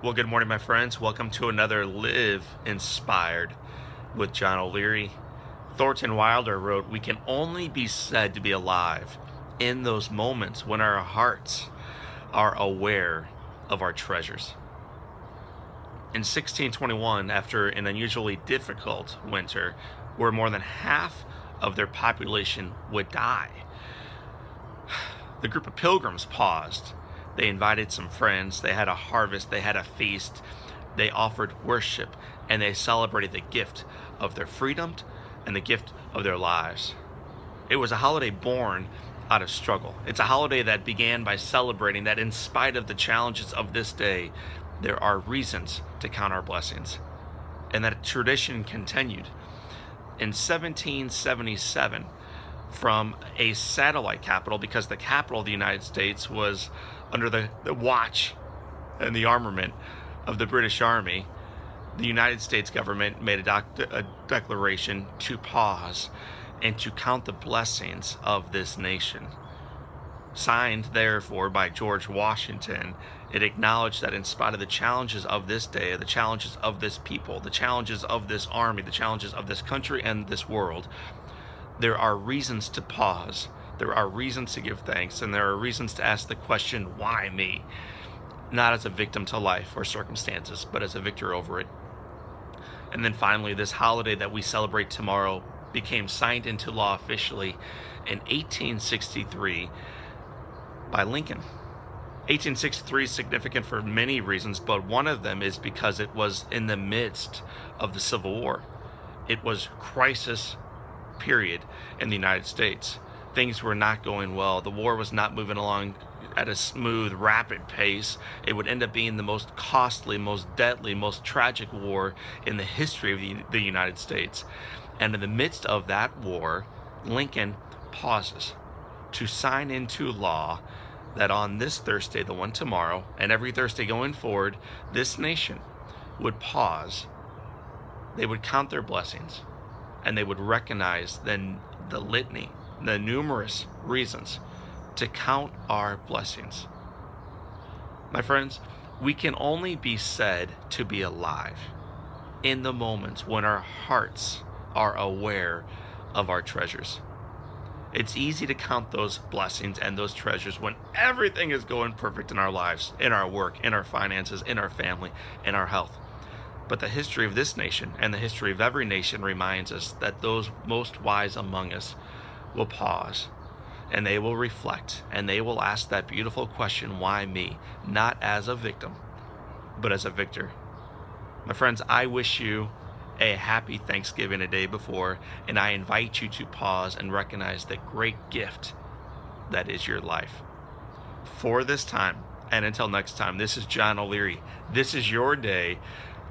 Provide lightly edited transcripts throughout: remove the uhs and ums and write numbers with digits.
Well, good morning, my friends. Welcome to another Live Inspired with John O'Leary. Thornton Wilder wrote, "We can only be said to be alive in those moments when our hearts are aware of our treasures." In 1621, after an unusually difficult winter where more than half of their population would die, the group of pilgrims paused. They invited some friends, they had a harvest, they had a feast, they offered worship, and they celebrated the gift of their freedom and the gift of their lives. It was a holiday born out of struggle. It's a holiday that began by celebrating that in spite of the challenges of this day, there are reasons to count our blessings. And that tradition continued. In 1777, from a satellite capital, because the capital of the United States was under the watch and the armament of the British Army, the United States government made a declaration to pause and to count the blessings of this nation. Signed, therefore, by George Washington, it acknowledged that in spite of the challenges of this day, the challenges of this people, the challenges of this army, the challenges of this country and this world, there are reasons to pause, there are reasons to give thanks, and there are reasons to ask the question, why me? Not as a victim to life or circumstances, but as a victor over it. And then finally, this holiday that we celebrate tomorrow became signed into law officially in 1863 by Lincoln. 1863 is significant for many reasons, but one of them is because it was in the midst of the Civil War. It was crisis period in the United States. Things were not going well. The war was not moving along at a smooth, rapid pace. It would end up being the most costly, most deadly, most tragic war in the history of the United States. And in the midst of that war, Lincoln pauses to sign into law that on this Thursday, the one tomorrow, and every Thursday going forward, this nation would pause. They would count their blessings, and they would recognize then the litany, the numerous reasons to count our blessings. My friends, we can only be said to be alive in the moments when our hearts are aware of our treasures. It's easy to count those blessings and those treasures when everything is going perfect in our lives, in our work, in our finances, in our family, in our health. But the history of this nation and the history of every nation reminds us that those most wise among us will pause and they will reflect and they will ask that beautiful question, why me? Not as a victim, but as a victor. My friends, I wish you a happy Thanksgiving a day before, and I invite you to pause and recognize the great gift that is your life. For this time, and until next time, this is John O'Leary. This is your day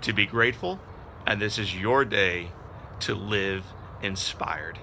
to be grateful, and this is your day to live inspired.